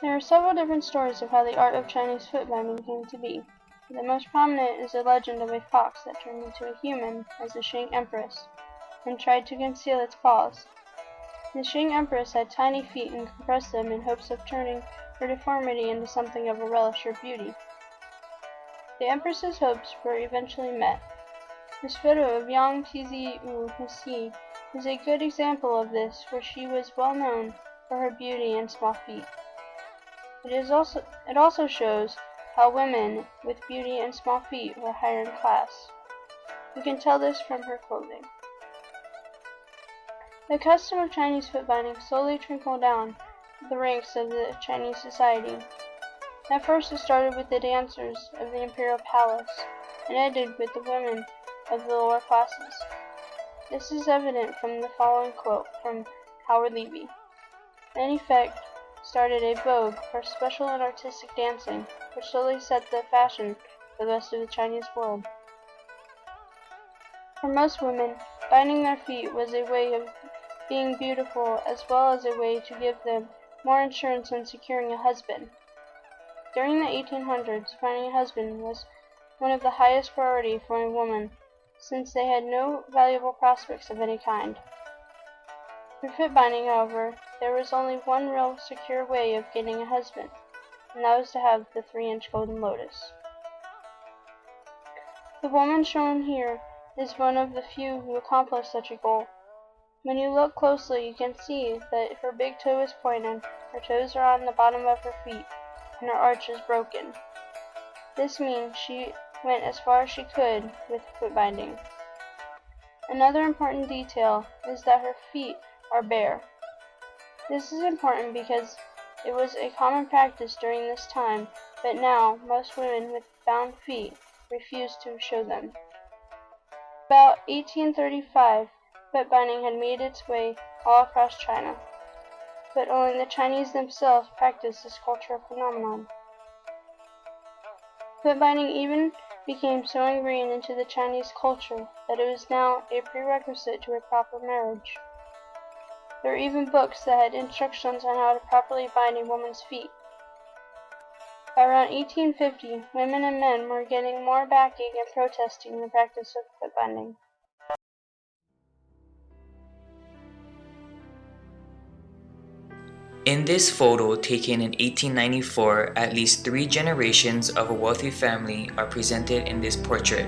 There are several different stories of how the art of Chinese footbinding came to be. The most prominent is a legend of a fox that turned into a human as the Qing Empress and tried to conceal its paws. The Qing Empress had tiny feet and compressed them in hopes of turning her deformity into something of a relish or beauty. The Empress's hopes were eventually met. This photo of Yang Tizi is a good example of this, for she was well known for her beauty and small feet. It also shows how women with beauty and small feet were higher in class. You can tell this from her clothing. The custom of Chinese footbinding slowly trickled down the ranks of the Chinese society. At first it started with the dancers of the imperial palace and ended with the women of the lower classes. This is evident from the following quote from Howard Levy. In effect, started a vogue for special and artistic dancing, which slowly set the fashion for the rest of the Chinese world. For most women, binding their feet was a way of being beautiful as well as a way to give them more insurance in securing a husband. During the 1800s, finding a husband was one of the highest priority for a woman, since they had no valuable prospects of any kind. For footbinding, however, there was only one real secure way of getting a husband, and that was to have the 3-inch golden lotus. The woman shown here is one of the few who accomplished such a goal. When you look closely, you can see that her big toe is pointed, her toes are on the bottom of her feet, and her arch is broken. This means she went as far as she could with footbinding. Another important detail is that her feet are bare. This is important because it was a common practice during this time, but now most women with bound feet refuse to show them. About 1835, footbinding had made its way all across China, but only the Chinese themselves practiced this cultural phenomenon. Footbinding even became so ingrained into the Chinese culture that it was now a prerequisite to a proper marriage. There are even books that had instructions on how to properly bind a woman's feet. By around 1850, women and men were getting more backing and protesting the practice of footbinding. In this photo taken in 1894, at least 3 generations of a wealthy family are presented in this portrait.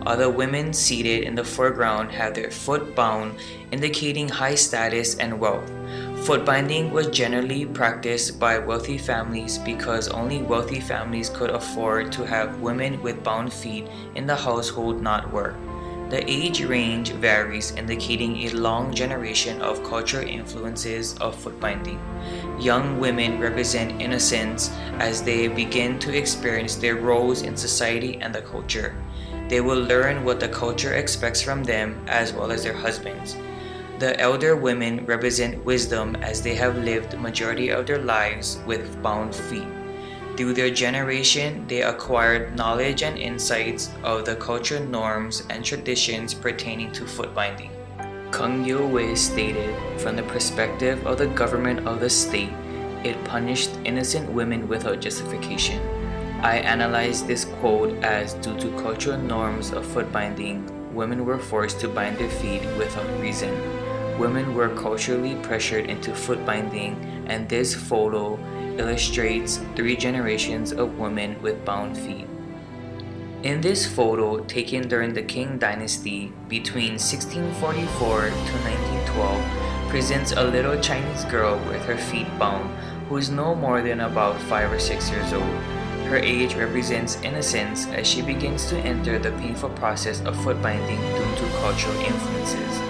Other women seated in the foreground have their foot bound, indicating high status and wealth. Footbinding was generally practiced by wealthy families because only wealthy families could afford to have women with bound feet in the household not work. The age range varies, indicating a long generation of cultural influences of footbinding. Young women represent innocence as they begin to experience their roles in society and the culture. They will learn what the culture expects from them as well as their husbands. The elder women represent wisdom as they have lived the majority of their lives with bound feet. Through their generation, they acquired knowledge and insights of the cultural norms and traditions pertaining to footbinding. Kung Yo-wei stated, from the perspective of the government of the state, it punished innocent women without justification. I analyzed this quote as due to cultural norms of footbinding, women were forced to bind their feet without reason. Women were culturally pressured into footbinding, and this photo illustrates 3 generations of women with bound feet. In this photo, taken during the Qing Dynasty between 1644 to 1912, presents a little Chinese girl with her feet bound, who is no more than about 5 or 6 years old. Her age represents innocence as she begins to enter the painful process of footbinding due to cultural influences.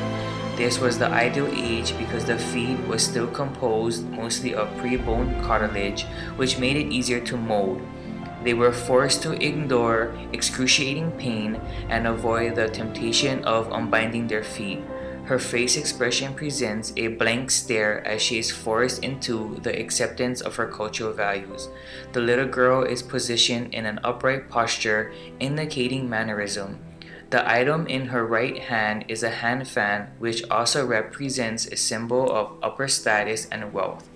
This was the ideal age because the feet was still composed mostly of pre-bone cartilage, which made it easier to mold. They were forced to endure excruciating pain and avoid the temptation of unbinding their feet. Her face expression presents a blank stare as she is forced into the acceptance of her cultural values. The little girl is positioned in an upright posture, indicating mannerism. The item in her right hand is a hand fan, which also represents a symbol of upper status and wealth.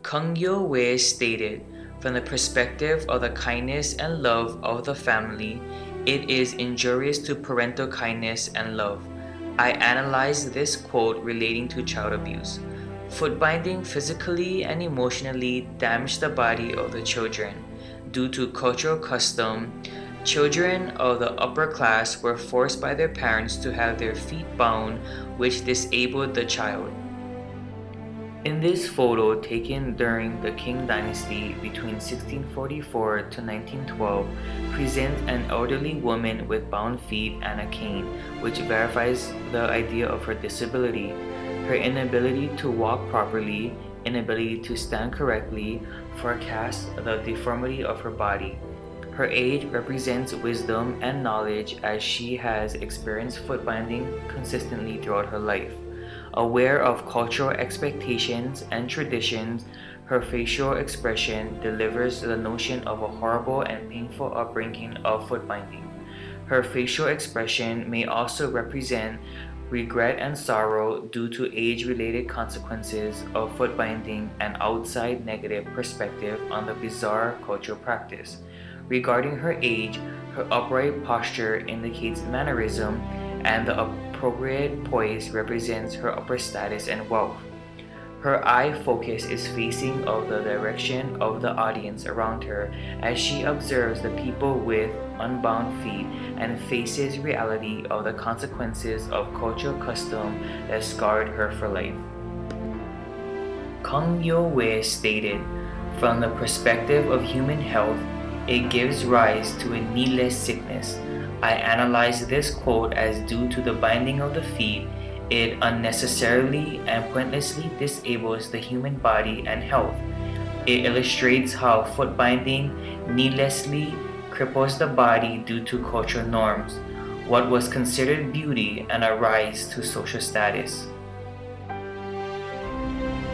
Kang Yo-wei stated, "From the perspective of the kindness and love of the family, it is injurious to parental kindness and love." I analyzed this quote relating to child abuse. Foot binding physically and emotionally damaged the body of the children. Due to cultural custom, children of the upper class were forced by their parents to have their feet bound, which disabled the child. In this photo taken during the Qing dynasty between 1644 to 1912 presents an elderly woman with bound feet and a cane, which verifies the idea of her disability. Her inability to walk properly, inability to stand correctly, forecasts the deformity of her body. Her age represents wisdom and knowledge as she has experienced foot binding consistently throughout her life. Aware of cultural expectations and traditions, her facial expression delivers the notion of a horrible and painful upbringing of foot binding. Her facial expression may also represent regret and sorrow due to age-related consequences of foot binding and outside negative perspective on the bizarre cultural practice. Regarding her age, her upright posture indicates mannerism, and the appropriate poise represents her upper status and wealth. Her eye focus is facing of the direction of the audience around her as she observes the people with unbound feet and faces reality of the consequences of cultural custom that scarred her for life. Kang Yo-wei stated, "From the perspective of human health, it gives rise to a needless sickness." I analyzed this quote as due to the binding of the feet, it unnecessarily and pointlessly disables the human body and health. It illustrates how foot binding needlessly cripples the body due to cultural norms, what was considered beauty and a rise to social status.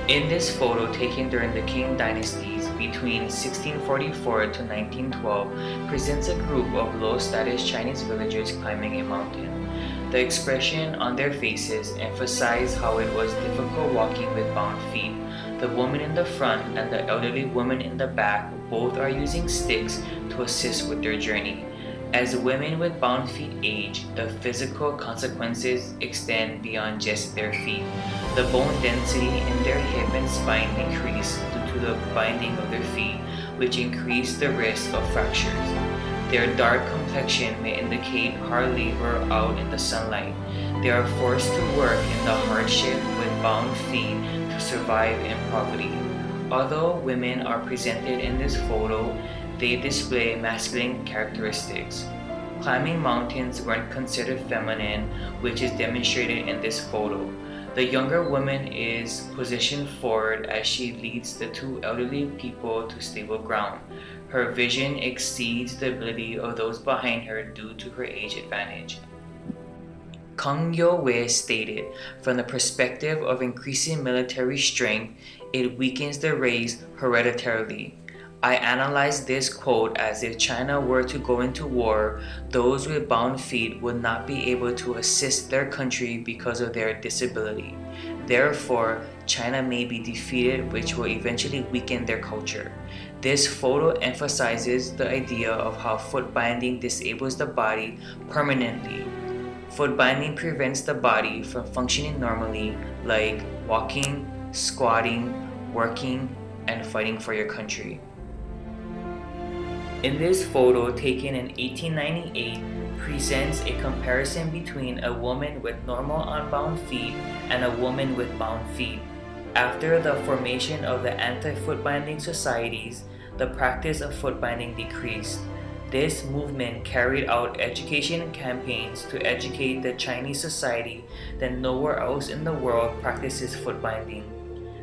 In this photo taken during the Qing dynasties between 1644 to 1912 presents a group of low-status Chinese villagers climbing a mountain. The expression on their faces emphasize how it was difficult walking with bound feet. The woman in the front and the elderly woman in the back both are using sticks to assist with their journey. As women with bound feet age, the physical consequences extend beyond just their feet. The bone density in their hip and spine decrease due to the binding of their feet, which increase the risk of fractures. Their dark complexion may indicate hard labor out in the sunlight. They are forced to work in the hardship with bound feet to survive in poverty. Although women are presented in this photo, they display masculine characteristics. Climbing mountains weren't considered feminine, which is demonstrated in this photo. The younger woman is positioned forward as she leads the two elderly people to stable ground. Her vision exceeds the ability of those behind her due to her age advantage. Kang Yo-wei stated, "From the perspective of increasing military strength, it weakens the race hereditarily." I analyzed this quote as if China were to go into war, those with bound feet would not be able to assist their country because of their disability. Therefore, China may be defeated, which will eventually weaken their culture. This photo emphasizes the idea of how foot binding disables the body permanently. Foot binding prevents the body from functioning normally, like walking, squatting, working, and fighting for your country. In this photo taken in 1898 presents a comparison between a woman with normal unbound feet and a woman with bound feet. After the formation of the anti-foot binding societies, the practice of foot binding decreased. This movement carried out education campaigns to educate the Chinese society that nowhere else in the world practices foot binding.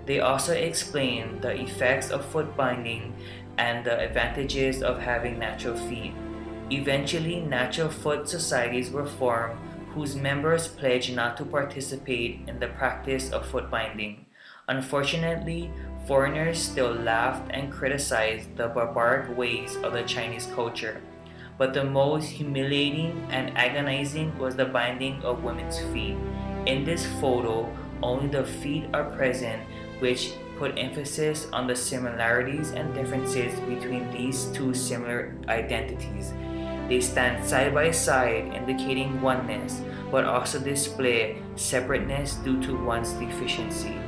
They also explained the effects of foot binding and the advantages of having natural feet. Eventually, natural foot societies were formed whose members pledged not to participate in the practice of foot binding. Unfortunately, foreigners still laughed and criticized the barbaric ways of the Chinese culture. But the most humiliating and agonizing was the binding of women's feet. In this photo, only the feet are present, which put emphasis on the similarities and differences between these two similar identities. They stand side by side, indicating oneness, but also display separateness due to one's deficiency.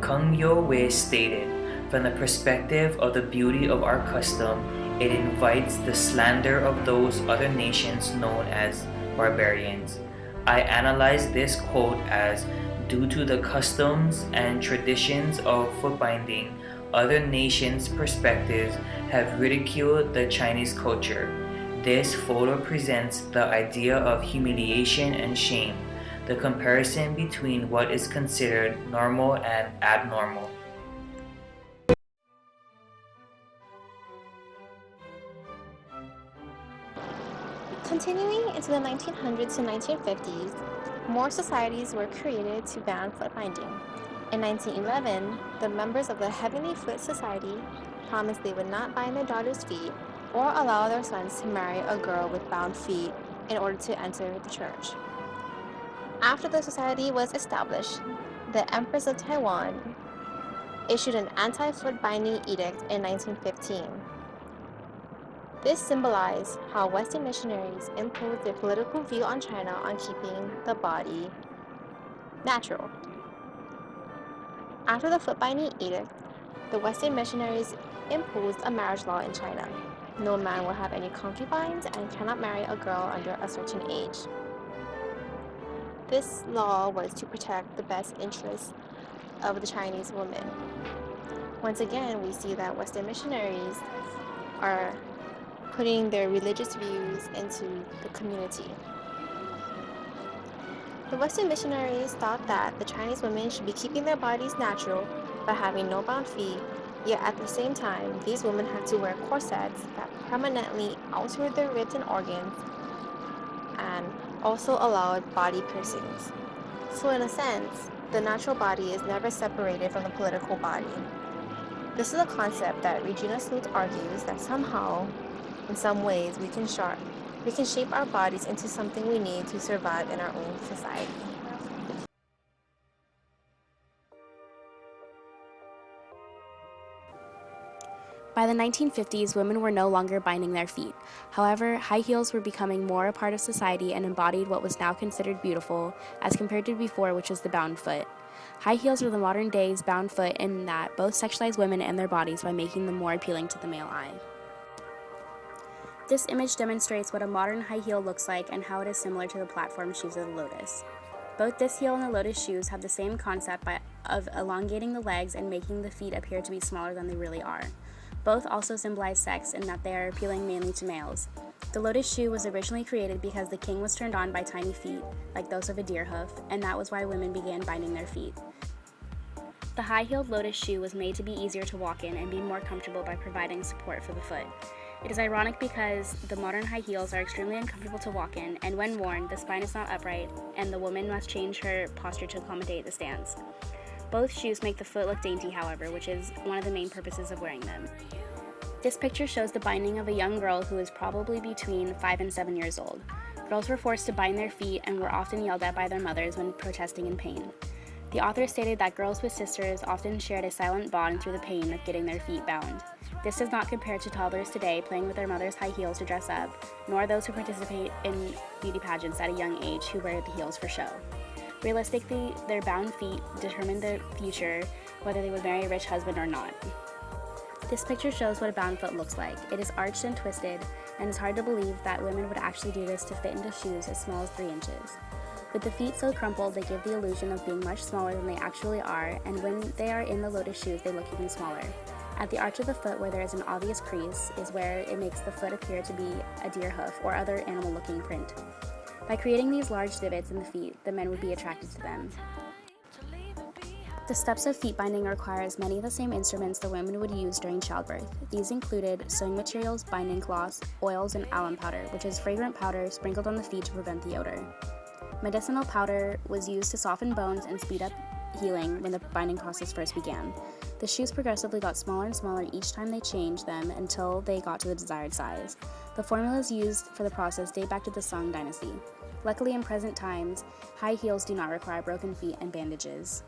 Kung Yo Wei stated, "From the perspective of the beauty of our custom, it invites the slander of those other nations known as barbarians." I analyze this quote as, due to the customs and traditions of footbinding, other nations' perspectives have ridiculed the Chinese culture. This photo presents the idea of humiliation and shame, the comparison between what is considered normal and abnormal. Continuing into the 1900s to 1950s, more societies were created to ban foot binding. In 1911, the members of the Heavenly Foot Society promised they would not bind their daughters' feet or allow their sons to marry a girl with bound feet in order to enter the church. After the society was established, the Empress of Taiwan issued an anti-foot binding edict in 1915. This symbolized how Western missionaries imposed their political view on China on keeping the body natural. After the foot binding edict, the Western missionaries imposed a marriage law in China. No man will have any concubines and cannot marry a girl under a certain age. This law was to protect the best interests of the Chinese woman. Once again, we see that Western missionaries are putting their religious views into the community. The Western missionaries thought that the Chinese women should be keeping their bodies natural by having no bound feet, yet at the same time, these women had to wear corsets that permanently altered their ribs and organs and also allowed body piercings. So in a sense, the natural body is never separated from the political body. This is a concept that Regina Smoot argues that somehow, in some ways, we can shape our bodies into something we need to survive in our own society. By the 1950s, women were no longer binding their feet. However, high heels were becoming more a part of society and embodied what was now considered beautiful, as compared to before, which was the bound foot. High heels are the modern day's bound foot in that both sexualize women and their bodies by making them more appealing to the male eye. This image demonstrates what a modern high heel looks like and how it is similar to the platform shoes of the lotus. Both this heel and the lotus shoes have the same concept of elongating the legs and making the feet appear to be smaller than they really are. Both also symbolize sex in that they are appealing mainly to males. The lotus shoe was originally created because the king was turned on by tiny feet, like those of a deer hoof, and that was why women began binding their feet. The high-heeled lotus shoe was made to be easier to walk in and be more comfortable by providing support for the foot. It is ironic because the modern high heels are extremely uncomfortable to walk in, and when worn, the spine is not upright, and the woman must change her posture to accommodate the stance. Both shoes make the foot look dainty, however, which is one of the main purposes of wearing them. This picture shows the binding of a young girl who is probably between 5 and 7 years old. Girls were forced to bind their feet and were often yelled at by their mothers when protesting in pain. The author stated that girls with sisters often shared a silent bond through the pain of getting their feet bound. This does not compare to toddlers today playing with their mother's high heels to dress up, nor those who participate in beauty pageants at a young age who wear the heels for show. Realistically, their bound feet determine their future, whether they would marry a rich husband or not. This picture shows what a bound foot looks like. It is arched and twisted, and it's hard to believe that women would actually do this to fit into shoes as small as 3 inches. With the feet so crumpled, they give the illusion of being much smaller than they actually are, and when they are in the lotus shoes, they look even smaller. At the arch of the foot, where there is an obvious crease, is where it makes the foot appear to be a deer hoof or other animal-looking print. By creating these large divots in the feet, the men would be attracted to them. The steps of feet binding requires many of the same instruments the women would use during childbirth. These included sewing materials, binding cloths, oils, and alum powder, which is fragrant powder sprinkled on the feet to prevent the odor. Medicinal powder was used to soften bones and speed up healing when the binding process first began. The shoes progressively got smaller and smaller each time they changed them until they got to the desired size. The formulas used for the process date back to the Song Dynasty. Luckily, in present times, high heels do not require broken feet and bandages.